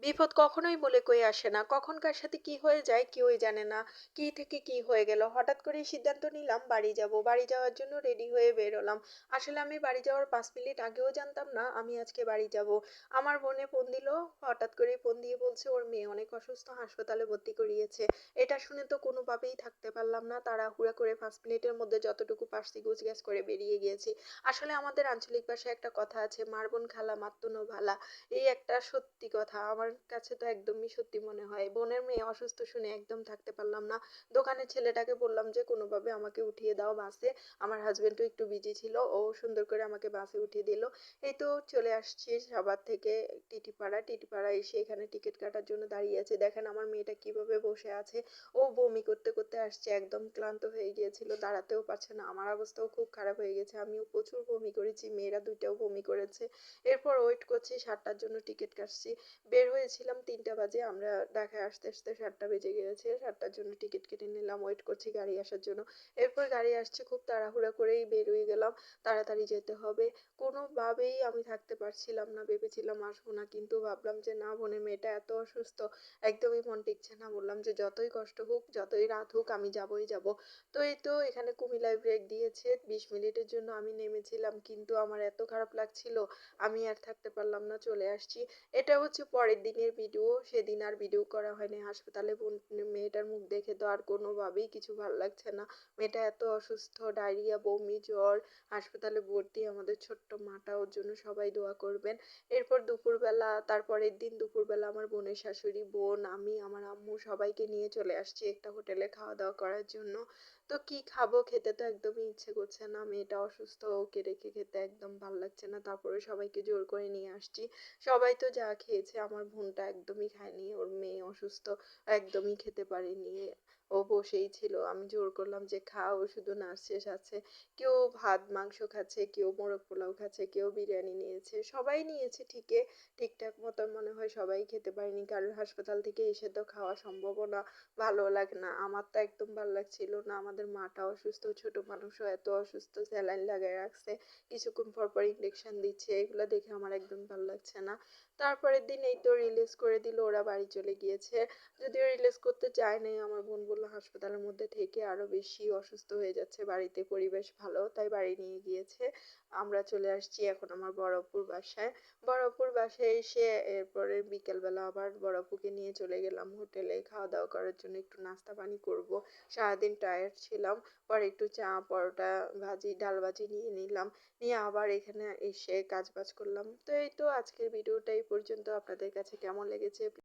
বিপদ কখনোই বলে কয়ে আসে না। কখন কার সাথে কি হয়ে যায় কেউই জানে না। কি থেকে কি হয়ে গেল। হঠাৎ করেই সিদ্ধান্ত নিলাম বাড়ি যাব। বাড়ি যাওয়ার জন্য রেডি হয়ে বের হলাম। আসলে আমি বাড়ি যাওয়ার ৫ মিনিট আগেও জানতাম না আমি আজকে বাড়ি যাব। আমার বোনে ফোন দিল। হঠাৎ করেই ফোন দিয়ে বলছে ওর মেয়ে অনেক অসুস্থ, হাসপাতালে ভর্তি করিয়েছে। এটা শুনে তো কোনোভাবেই থাকতে পারলাম না। তাড়াহুড়া করে ৫ মিনিটের মধ্যে যতটুকু পারছি গোছগাছ করে বেরিয়ে গিয়েছি। আসলে আমাদের আঞ্চলিক ভাষায় একটা কথা আছে, "মার বোন খালা মাত্তুনো ভালা।" এই একটা সত্যি কথা। আমার কাছে তো একদমই সত্যি মনে হয়। বোনের মেয়ে অসুস্থ শুনে একদম থাকতে পারলাম না। দোকানের ছেলেটাকে বললাম যে, "কোনোভাবে আমাকে উঠিয়ে দাও বাসে।" আমার হাসব্যান্ডও একটু বিজি ছিল। ও সুন্দর করে আমাকে বাসে উঠিয়ে দিল। এই তো চলে আসছি সাভার থেকে টিটিপাড়া। টিটিপাড়া এসে এখানে টিকিট কাটার জন্য দাঁড়িয়ে আছি। দেখেন আমার মেয়েটা কিভাবে বসে আছে। ও বমি করতে, করতে আসছে। একদম ক্লান্ত হয়ে গিয়েছিল। দাঁড়াতেও পারছে না। আমার অবস্থাও খুব খারাপ হয়ে গেছে। আমিও প্রচুর বমি করেছি। মেয়েরা ২ টাও বমি করেছে। এরপর ওয়েট করছি ৭টার জন্য টিকিট কাটছি। বের হয়েছিলাম ৩টা বাজে। আমরা ঢাকায় আসতে, আসতে ৭টা বেজে গিয়েছে। ৭টার জন্য টিকিট কেটে নিলাম। ওয়েট করছি গাড়ি আসার জন্য। এরপর গাড়ি আসছে, খুব তাড়াহুড়া করেই বের হয়ে গেলাম। তাড়াতাড়ি যেতে হবে। কোনোভাবেই আমি থাকতে পারছিলাম না। ভেবেছিলাম আসবো না। কিন্তু ভাবলাম যে না, বোনের মেয়েটা এত অসুস্থ, একদমই মন টিকছে না। বললাম যে যতই কষ্ট হোক, যতই রাত হোক আমি যাবই যাব। তো এই তো এখানে কুমিল্লায় ব্রেক দিয়েছে। ২০ মিনিটের জন্য আমি নেমেছিলাম। কিন্তু আমার এত খারাপ লাগছিল, আমি আর থাকতে পারলাম না, চলে আসছি। এটা হচ্ছে পরের দিনের ভিডিও। সেদিন আর ভিডিও করা হয়নি। হাসপাতালে মেয়েটার মুখ দেখে তো আর কোনোভাবেই কিছু ভাল লাগছে না। মেয়েটা এত অসুস্থ, ডায়রিয়া, বমি, জ্বর, হাসপাতালে ভর্তি। আমাদের ছোট্ট মাটা, ওর জন্য সবাই দোয়া করবেন। এরপর দুপুরবেলা, তারপরের দিন দুপুরবেলা আমার বোনের শাশুড়ি, বোন, আমি, আমার আম্মু সবাইকে নিয়ে চলে আসছি একটা হোটেলে খাওয়া-দাওয়া করার জন্য। তো কি খাবো, খেতে তো একদমই ইচ্ছে করছে না। মেয়েটা অসুস্থ, ওকে রেখে খেতে একদম ভাল লাগছে না। তারপরে সবাইকে জোর করে নিয়ে আসছি। সবাই তো যা খেয়েছে, আমার বোনটা একদমই খায়নি। ওর মেয়ে অসুস্থ, একদমই খেতে পারেনি। ও বসেই ছিল। আমি জোর করলাম যে খা, ও শুধু নার্সেস আছে। কেউ ভাত মাংস খাচ্ছে, কেউ মোরগ পোলাও খাচ্ছে, কেউ বিরিয়ানি নিয়েছে। সবাই নিয়েছে ঠিকই, ঠিকঠাক মতো মনে হয় সবাই খেতে পারেনি। কারণ হাসপাতাল থেকে এসে তো খাওয়া সম্ভবও না, ভালোও লাগে না। আমার তো একদম ভাল লাগছিল না। আমাদের মাটা অসুস্থ, ছোট মানুষও এত অসুস্থ, স্যালাইন লাগায় রাখছে। কিছুক্ষণ পর, পর ইনজেকশন দিচ্ছে। এগুলো দেখে আমার একদম ভাল লাগছে না। তারপরের দিন এই তো রিলিজ করে দিল, ওরা বাড়ি চলে গিয়েছে। যদিও রিলিজ করতে চায় নাই, আমার বোন বলল হাসপাতালের মধ্যে থেকে আরো বেশি অসুস্থ হয়ে যাচ্ছে, বাড়িতে পরিবেশ ভালো, তাই বাড়ি নিয়ে গিয়েছে। আমরা চলে আসছি এখন আমার বড় আপুর বাসায়। বড় আপুর বাসায় এসে এরপরে বিকেলবেলা আবার বড় আপুকে নিয়ে চলে গেলাম হোটেলে খাওয়া-দাওয়া করার জন্য। একটু নাস্তা পানি করব। সারাদিন টায়ার্ড ছিলাম। পরে একটু চা, পরোটা, ভাজি, ডাল ভাজি নিয়ে নিলাম। নিয়ে আবার এখানে এসে কাজবাজ করলাম। তো এই তো আজকের ভিডিওটা এই পর্যন্ত। আপনাদের কাছে কেমন লেগেছে